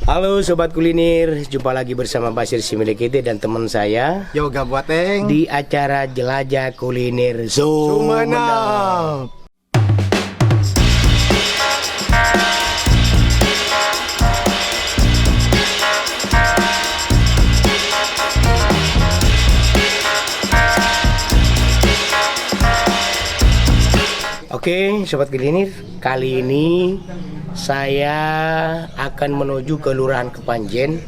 Halo Sobat Kuliner, jumpa lagi bersama Basir Similekete dan teman saya Yoga Buateng di acara Jelajah Kuliner Sumenep. Oke, Sobat Kuliner, kali ini saya akan menuju ke Kelurahan Kepanjen.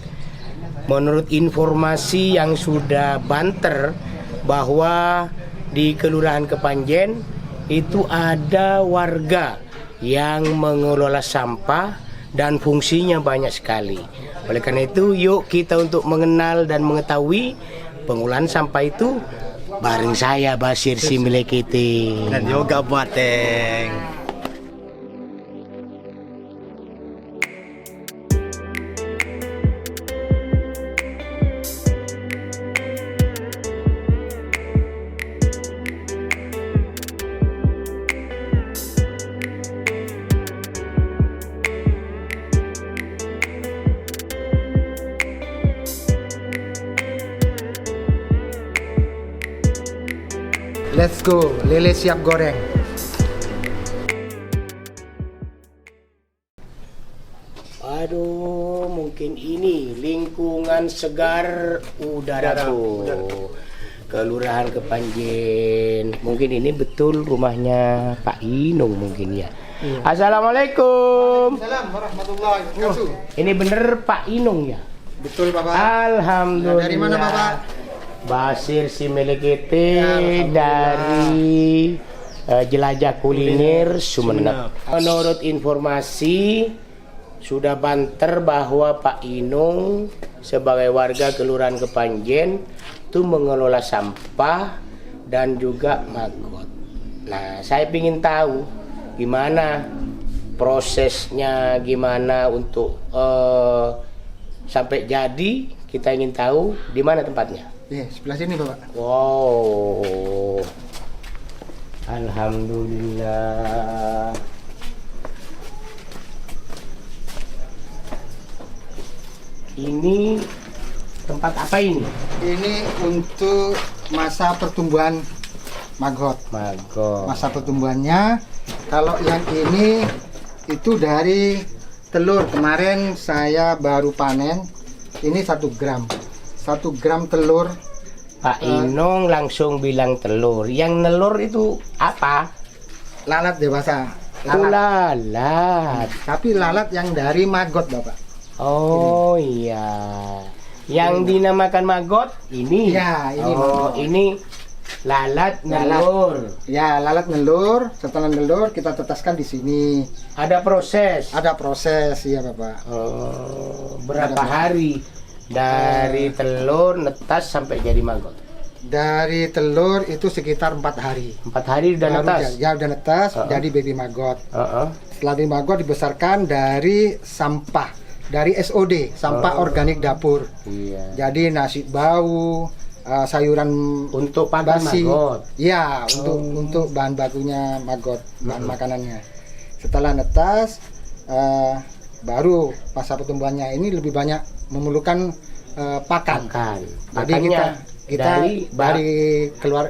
Menurut informasi yang sudah banter bahwa di Kelurahan Kepanjen itu ada warga yang mengelola sampah dan fungsinya banyak sekali. Oleh karena itu, yuk kita untuk mengenal dan mengetahui pengolahan sampah itu bareng saya Basir Similekete dan Yoga Buateng. Let's go, lele siap goreng. Aduh, mungkin ini lingkungan segar udaraku. Kelurahan Kepanjen. Mungkin ini betul rumahnya Pak Inung mungkin ya. Iya. Assalamualaikum. Assalamualaikum warahmatullahi wabarakatuh. Ini bener Pak Inung ya? Betul Bapak. Alhamdulillah. Dari mana Bapak? Basir Similekete dari Jelajah Kuliner Sumenep. Menurut informasi sudah banter bahwa Pak Inung sebagai warga Kelurahan Kepanjen itu mengelola sampah dan juga maggot. Nah, saya ingin tahu gimana prosesnya, gimana untuk sampai jadi. Kita ingin tahu di mana tempatnya. Sebelah sini Bapak. Wow, alhamdulillah. Ini tempat apa ini? Ini untuk masa pertumbuhan maggot. Masa pertumbuhannya. Kalau yang ini itu dari telur. Kemarin saya baru panen. Ini 1 gram. 1 gram telur. Pak Inung langsung bilang telur. Yang nelur itu apa? Lalat dewasa. Lalat. Tapi lalat yang dari maggot Bapak. Oh iya. Yang dinamakan maggot ini. Ya, ini maggot. Ini lalat nelur. Ya, lalat nelur. Setelah nelur kita tetaskan di sini. Ada proses. Ada proses ya Bapak. Berapa hari dari telur netas sampai jadi maggot? Dari telur itu sekitar 4 hari. 4 hari udah netas? Ya udah netas, jadi baby maggot. Setelah baby maggot dibesarkan dari sampah, dari SOD, sampah organik dapur. Iya. Jadi nasi bau, sayuran untuk pakan maggot. Ya, untuk bahan bakunya maggot, bahan makanannya. Setelah netas, baru masa pertumbuhannya ini lebih banyak memerlukan pakan. Jadi kita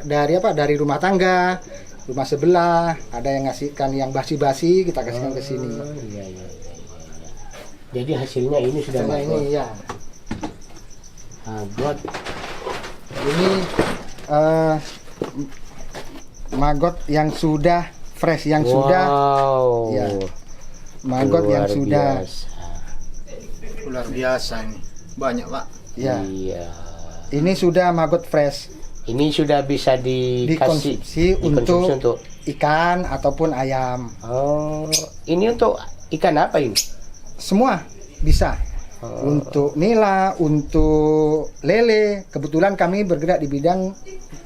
dari rumah tangga, rumah sebelah, ada yang ngasihkan yang basi-basi kita kasihkan ke sini. Iya. Jadi hasilnya ini sudah maggot. Ini ya. Maggot. Ini maggot yang sudah fresh, yang sudah. Ya. Maggot yang sudah. Luar biasa ini. Banyak Pak. Ya. Iya. Ini sudah maggot fresh. Ini sudah bisa dikonsumsi untuk ikan ataupun ayam. Oh, ini untuk ikan apa ini? Semua bisa. Untuk nila, untuk lele. Kebetulan kami bergerak di bidang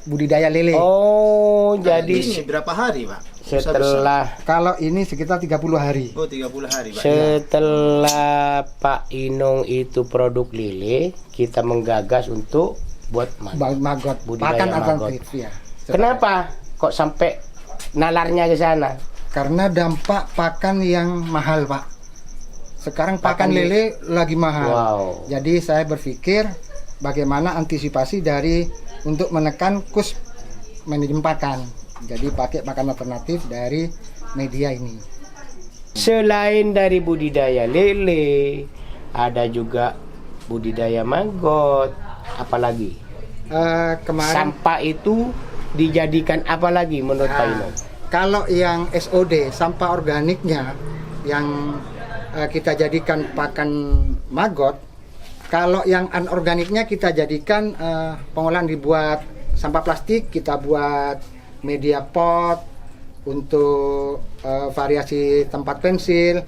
budidaya lele. Oh, jadi ini berapa hari Pak? Setelah kalau ini sekitar 30 hari. Oh, 30 hari Pak. Setelah Pak Inung itu produk lele, kita menggagas untuk buat maggot, pakan alternatif ya. Kenapa kok sampai nalarnya ke sana? Karena dampak pakan yang mahal Pak. Sekarang pakan lele lagi mahal. Wow. Jadi saya berpikir bagaimana antisipasi untuk menekan cost manajemen pakan. Jadi pakai pakan alternatif dari media ini. Selain dari budidaya lele, ada juga budidaya maggot, apalagi? Kemarin Sampah itu dijadikan apa lagi menurut Pak Ino? kalau yang SOD, sampah organiknya yang kita jadikan pakan maggot, kalau yang anorganiknya kita jadikan pengolahan dibuat sampah plastik, kita buat media pot untuk variasi tempat pensil.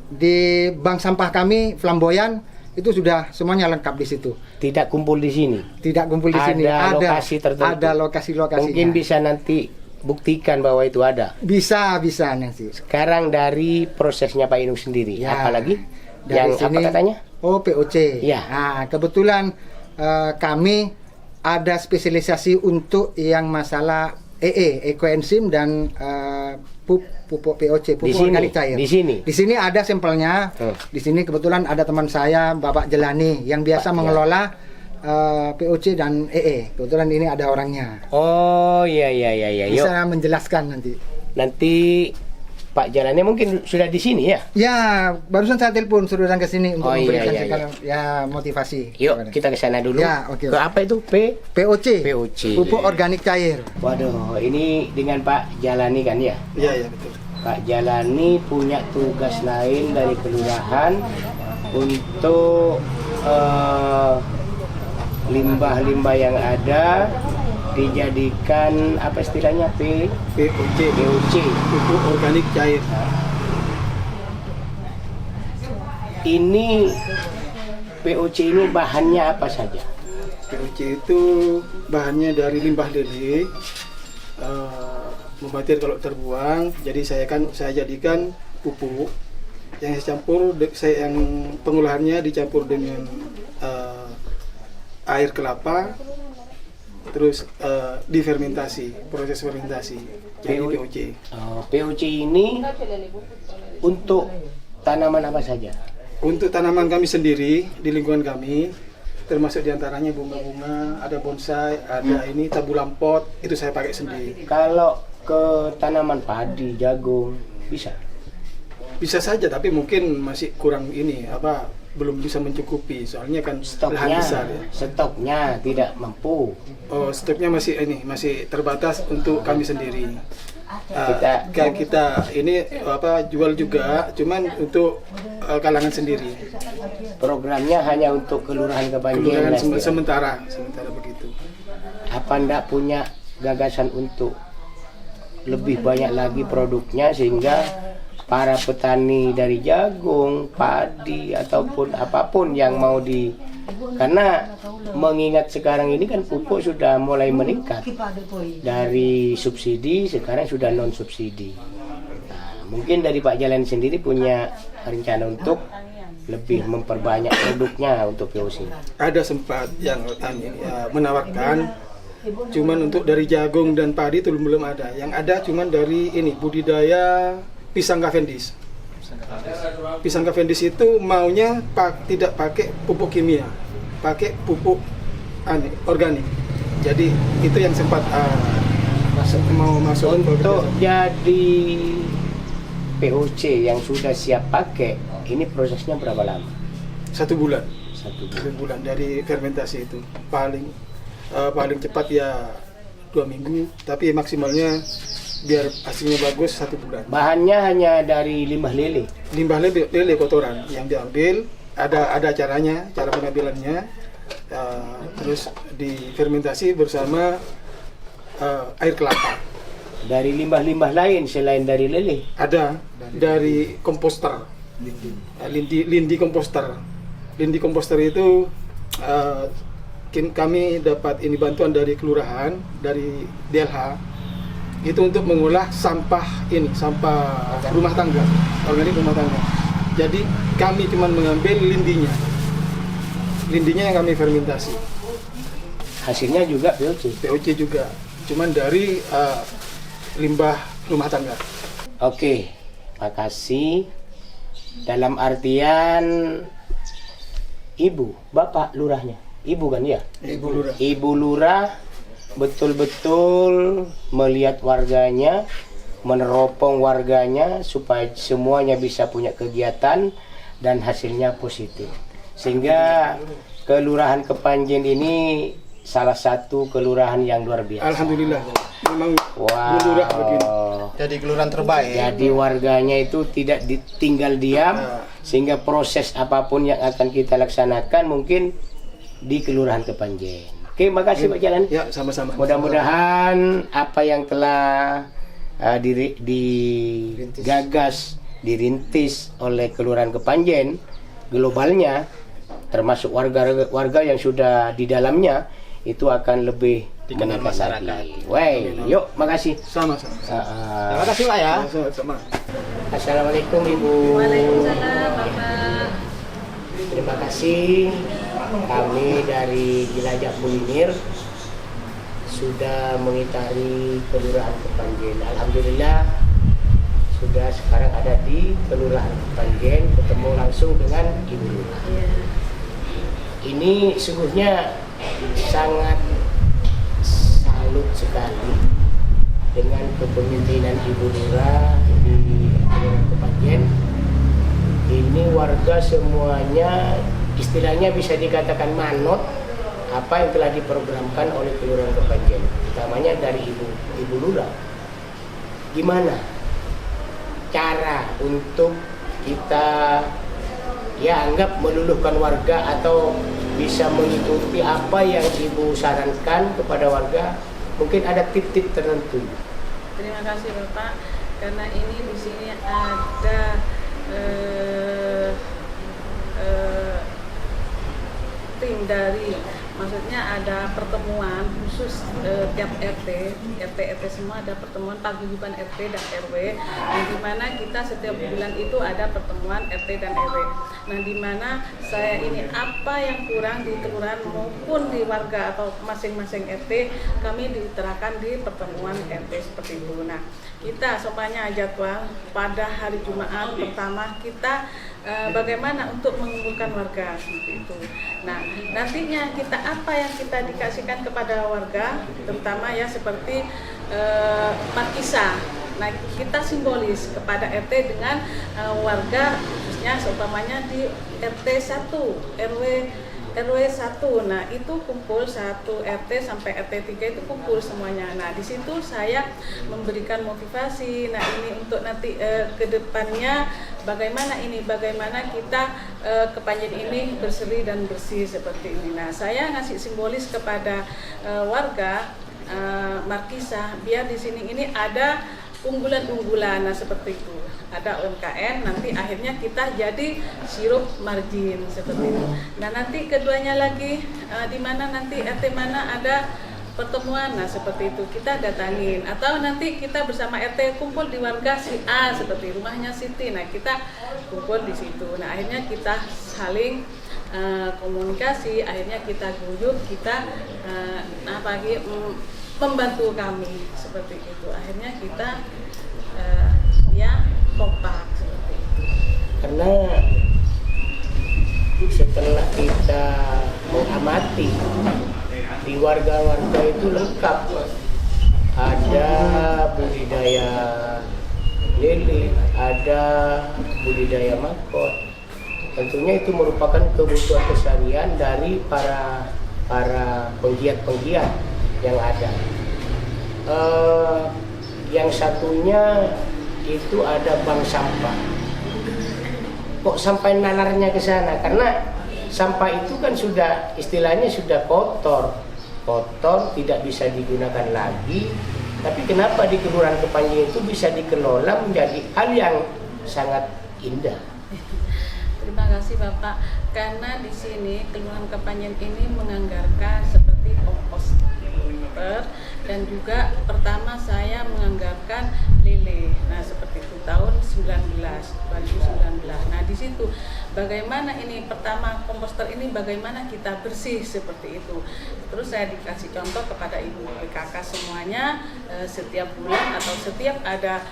Di bank sampah kami flamboyan itu sudah semuanya lengkap di situ. Tidak kumpul di sini. Tidak kumpul di sini. Ada lokasi tertentu. Ada lokasi-lokasinya. Mungkin bisa nanti buktikan bahwa itu ada. Bisa nanti. Sekarang dari prosesnya Pak Inu sendiri, Ya, apalagi dari yang sini, apa katanya? Oh, POC. Ya. Nah, kebetulan kami ada spesialisasi untuk yang masalah ekoenzim dan pupuk POC, Di pupuk sini, organik cair. di sini. Di sini ada sampelnya. Di sini kebetulan ada teman saya, Bapak Jelani, yang biasa mengelola POC dan Kebetulan ini ada orangnya. Oh iya. Yuk. Bisa menjelaskan nanti. Nanti Pak Jalannya mungkin sudah di sini ya. Ya, barusan saya telepon suruh datang ke sini untuk Oh, iya, memberikan iya, sekalian, ya motivasi. Yuk kita ke sana dulu. Ya, oke. Ke apa itu? POC. POC. Pupuk organik cair. Waduh, ini dengan Pak Jalani kan ya? Iya betul. Pak Jalani punya tugas lain dari kelurahan untuk limbah-limbah yang ada dijadikan apa istilahnya POC, pupuk organik cair. Ini POC ini bahannya apa saja? POC itu bahannya dari limbah lele, mubazir kalau terbuang. Jadi saya jadikan pupuk yang yang pengolahannya dicampur dengan air kelapa, terus difermentasi, proses fermentasi. Jadi POC. POC ini untuk tanaman apa saja? Untuk tanaman kami sendiri di lingkungan kami, termasuk diantaranya bunga-bunga, ada bonsai, ada ini tabulam pot, itu saya pakai sendiri. Kalau ke tanaman padi, jagung, bisa? Bisa saja, tapi mungkin masih kurang belum bisa mencukupi, soalnya kan lahan besar ya. Stoknya tidak mampu. Oh, stoknya masih terbatas untuk kami sendiri. Kita ini jual juga, cuman untuk kalangan sendiri. Programnya hanya untuk kelurahan Kepanjen. Sementara begitu. Apa ndak punya gagasan untuk lebih banyak lagi produknya sehingga para petani dari jagung, padi ataupun apapun yang mau karena mengingat sekarang ini kan pupuk sudah mulai meningkat dari subsidi sekarang sudah non subsidi. Nah, mungkin dari Pak Jalan sendiri punya rencana untuk lebih memperbanyak produknya untuk POC. Ada sempat yang menawarkan, cuman untuk dari jagung dan padi itu belum ada. Yang ada cuman dari budidaya pisang Cavendish. Pisang Cavendish itu maunya tidak pakai pupuk kimia, pakai pupuk organik. Jadi itu yang sempat mau masuk untuk jadi POC yang sudah siap pakai. Ini prosesnya berapa lama? 1 bulan. 1 bulan dari fermentasi itu paling cepat ya 2 minggu, tapi maksimalnya biar hasilnya bagus 1 bulan. Bahannya hanya dari limbah lele. Limbah lele kotoran yang diambil, ada cara pengambilannya, terus difermentasi bersama air kelapa. Dari limbah-limbah lain selain dari lele? Ada dari komposter, lindi komposter. Lindi komposter itu kami dapat bantuan dari kelurahan, dari DLH. Itu untuk mengolah sampah rumah tangga, organik rumah tangga. Jadi kami cuma mengambil lindinya yang kami fermentasi. Hasilnya juga POC juga, cuman dari limbah rumah tangga. Oke, makasih Dalam artian ibu, bapak lurahnya, ibu kan ya? Ibu Lurah. Ibu lurah betul-betul melihat warganya, meneropong warganya supaya semuanya bisa punya kegiatan dan hasilnya positif. Sehingga Kelurahan Kepanjen ini salah satu kelurahan yang luar biasa. Alhamdulillah. Memang Wow. lurah begini. Jadi kelurahan terbaik. Jadi warganya itu tidak ditinggal diam, sehingga proses apapun yang akan kita laksanakan mungkin di Kelurahan Kepanjen. Oke, makasih Pak Jalan. Ya, sama-sama. Mudah-mudahan apa yang telah digagas, dirintis oleh Kelurahan Kepanjen, globalnya, termasuk warga yang sudah di dalamnya, itu akan lebih Dikenal meningkat masyarakat. lagi. Wey, yuk, makasih. Sama-sama. Terima kasih Pak ya. Sama-sama. Assalamualaikum Ibu. Waalaikumsalam Bapak. Terima kasih. Kami dari Jelajah Kuliner sudah mengitari Kelurahan Kepanjen. Alhamdulillah sudah sekarang ada di Kelurahan Kepanjen, ketemu langsung dengan Ibu Lurah. Ya. Ini sungguhnya sangat salut sekali dengan kepemimpinan Ibu Lurah di Kelurahan Kepanjen. Ini warga semuanya istilahnya bisa dikatakan manut apa yang telah diprogramkan oleh Kelurahan Kepanjen, utamanya dari Ibu Lurah. Gimana cara untuk kita ya anggap meluluhkan warga atau bisa mengikuti apa yang Ibu sarankan kepada warga? Mungkin ada tip-tip tertentu. Terima kasih Bapak, karena ini di sini ada tim dari, maksudnya ada pertemuan khusus tiap RT semua ada pertemuan paguyuban RT dan RW, di mana kita setiap bulan itu ada pertemuan RT dan RW. Nah, di mana saya ini apa yang kurang di kelurahan maupun di warga atau masing-masing RT kami diterapkan di pertemuan RT seperti itu. Nah, kita sopanya jadwal pada hari Jumat pertama kita bagaimana untuk mengumpulkan warga seperti itu. Nah, nantinya kita apa yang kita dikasihkan kepada warga, terutama ya seperti markisa. Nah, kita simbolis kepada RT dengan warga, khususnya seumpamanya di RT 1, RW 1. Nah, itu kumpul satu RT sampai RT 3 itu kumpul semuanya. Nah, di situ saya memberikan motivasi. Nah, ini untuk nanti ke depannya bagaimana kita Kepanjen ini berseri dan bersih seperti ini. Nah, saya ngasih simbolis kepada warga markisa biar di sini ini ada unggulan-unggulan. Nah, seperti itu. Ada UMKM, nanti akhirnya kita jadi sirup margin seperti itu. Nah, nanti keduanya lagi di mana nanti RT mana ada pertemuan, nah seperti itu kita datangin, atau nanti kita bersama RT kumpul di warga si A seperti rumahnya Siti, nah kita kumpul di situ. Nah, akhirnya kita saling komunikasi, akhirnya kita guyup, kita membantu kami seperti itu. Akhirnya kita kompak seperti itu. Karena setelah kita mengamati di warga-warga itu lengkap, ada budidaya lele, ada budidaya makot. Tentunya itu merupakan kebutuhan keseharian dari para penggiat-penggiat yang ada. Yang satunya itu ada bank sampah. Kok sampai nalarnya ke sana? Karena sampah itu kan sudah istilahnya sudah kotor, tidak bisa digunakan lagi. Tapi kenapa di Kelurahan Kepanjen itu bisa dikelola menjadi hal yang sangat indah? Terima kasih Bapak, karena di sini Kelurahan Kepanjen ini menganggarkan seperti kompos. liter, dan juga pertama saya menganggarkan lele. Nah, seperti itu tahun 2019. Nah, di situ bagaimana ini pertama komposter ini bagaimana kita bersih seperti itu. Terus saya dikasih contoh kepada ibu PKK semuanya, setiap bulan atau setiap ada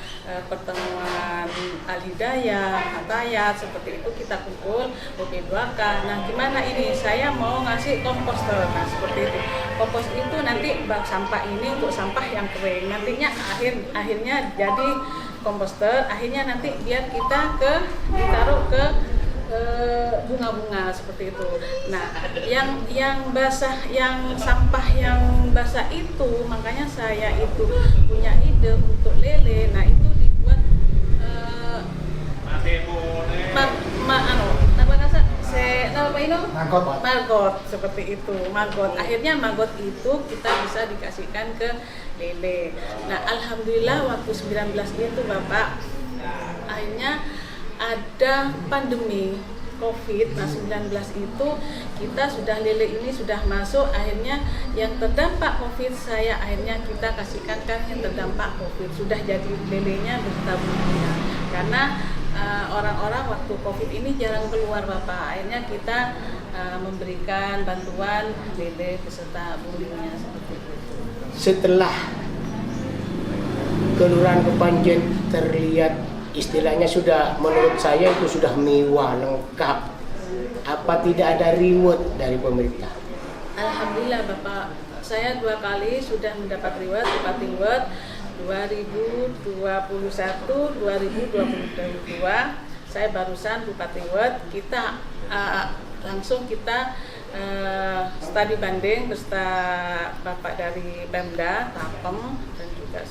pertemuan Al-Hidayah, Atayat seperti itu kita kumpul OP2K. Nah, gimana ini? Saya mau ngasih komposter. Nah, seperti itu. Kompos itu nanti bak sampah ini untuk sampah yang kering. Nantinya akhirnya jadi komposter. Akhirnya nanti biar kita ditaruh ke bunga-bunga seperti itu. Nah, yang basah, yang sampah yang basah itu, makanya saya itu punya ide untuk lele. Nah, itu dibuat margot seperti itu. Akhirnya margot itu kita bisa dikasihkan ke lele. Nah, alhamdulillah waktu 19 itu Bapak, akhirnya ada pandemi COVID. Nah, 19 itu kita sudah lele ini sudah masuk. Akhirnya yang terdampak COVID saya akhirnya kita kasihkan kan yang terdampak COVID. Sudah jadi lelenya bertabung karena orang-orang waktu COVID ini jarang keluar Bapak. Akhirnya kita memberikan bantuan lele beserta bumbunya seperti itu. Setelah Kelurahan Kepanjen terlihat istilahnya sudah, menurut saya itu sudah mewah, lengkap, apa tidak ada reward dari pemerintah? Alhamdulillah Bapak, saya 2 kali sudah mendapat reward, Bupati Reward 2021, 2022. Saya barusan Bupati Reward, kita langsung kita studi banding beserta Bapak dari Pemda, Tapem, dan juga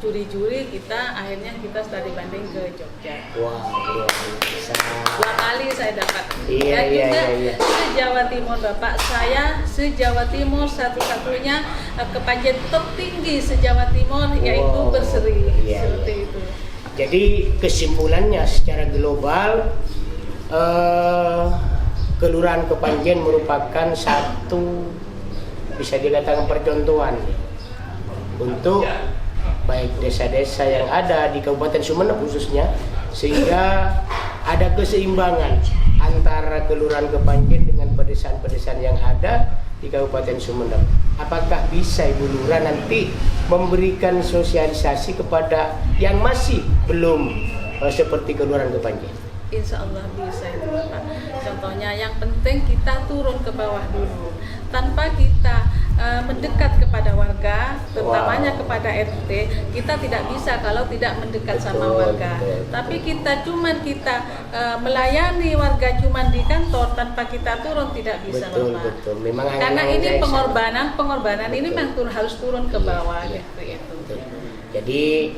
juri-juri kita, akhirnya kita studi banding ke Jogja. Wah, luar biasa. 2 kali saya dapat. Iya. Se-Jawa Timur Bapak, saya se-Jawa Timur satu-satunya kepanjen tertinggi se-Jawa Timur, yaitu berseri. Seperti itu. Jadi kesimpulannya secara global, Kelurahan Kepanjen merupakan satu, bisa dikatakan percontohan untuk baik desa-desa yang ada di Kabupaten Sumeneb khususnya, sehingga ada keseimbangan antara Kelurahan Kepanjen dengan pedesaan-pedesaan yang ada di Kabupaten Sumeneb. Apakah bisa Ibu Lurah nanti memberikan sosialisasi kepada yang masih belum seperti Kelurahan Kepanjen? Insya Allah bisa itu Bapak. Contohnya yang penting kita turun ke bawah dulu, tanpa kita mendekat kepada warga, terutamanya kepada RT. Kita tidak bisa kalau tidak mendekat sama warga. Tapi kita melayani warga cuman di kantor tanpa kita turun tidak bisa Bapak. Memang karena ini pengorbanan ini memang harus turun ke bawah gitu. Jadi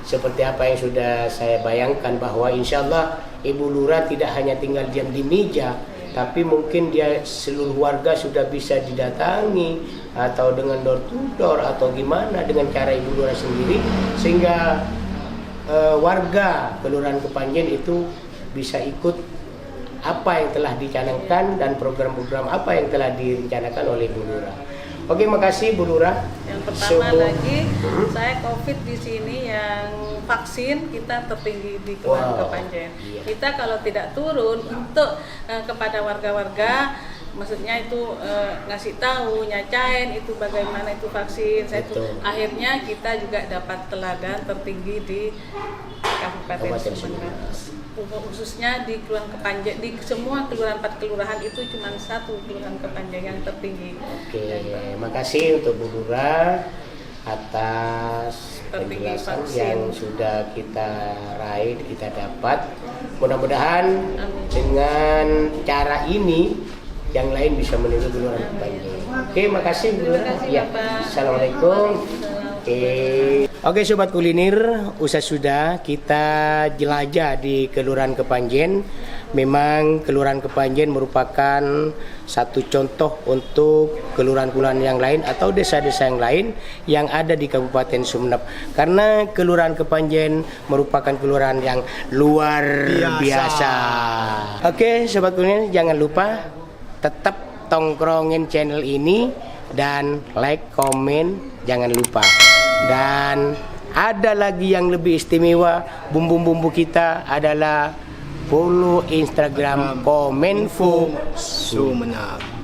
seperti apa yang sudah saya bayangkan, bahwa insya Allah Ibu Lurah tidak hanya tinggal diam di meja, tapi mungkin dia seluruh warga sudah bisa didatangi atau dengan door to door atau gimana dengan cara Ibu Lurah sendiri, sehingga warga Kelurahan Kepanjen itu bisa ikut apa yang telah dicanangkan dan program-program apa yang telah direncanakan oleh Ibu Lurah. Oke, makasih Bu Lurah. Yang pertama lagi, saya COVID di sini yang vaksin kita tertinggi di Kelurahan Kepanjen. Iya. Kita kalau tidak turun untuk kepada warga-warga, maksudnya itu ngasih tahu, nyacain itu bagaimana itu vaksin. Akhirnya kita juga dapat teladan tertinggi di Kabupaten Sumeneb. Khususnya di Kelurahan Kepanjen, di semua kelurahan 4 kelurahan itu cuma 1 Kelurahan Kepanjen yang tertinggi. Oke, makasih untuk Bu Lurah atas penjelasan yang sudah kita raih, kita dapat. Mudah-mudahan dengan cara ini yang lain bisa meniru Kelurahan Kepanjen. Oke, makasih Bu Lurah. Ya. Assalamualaikum. Oke Sobat Kuliner, usai sudah kita jelajah di Kelurahan Kepanjen. Memang Kelurahan Kepanjen merupakan satu contoh untuk kelurahan-kelurahan yang lain atau desa-desa yang lain yang ada di Kabupaten Sumeneb. Karena Kelurahan Kepanjen merupakan kelurahan yang luar biasa. Oke Sobat Kuliner, jangan lupa tetap tongkrongin channel ini dan like, komen, jangan lupa. Dan ada lagi yang lebih istimewa, bumbu-bumbu kita adalah follow Instagram Kominfo Sumeneb.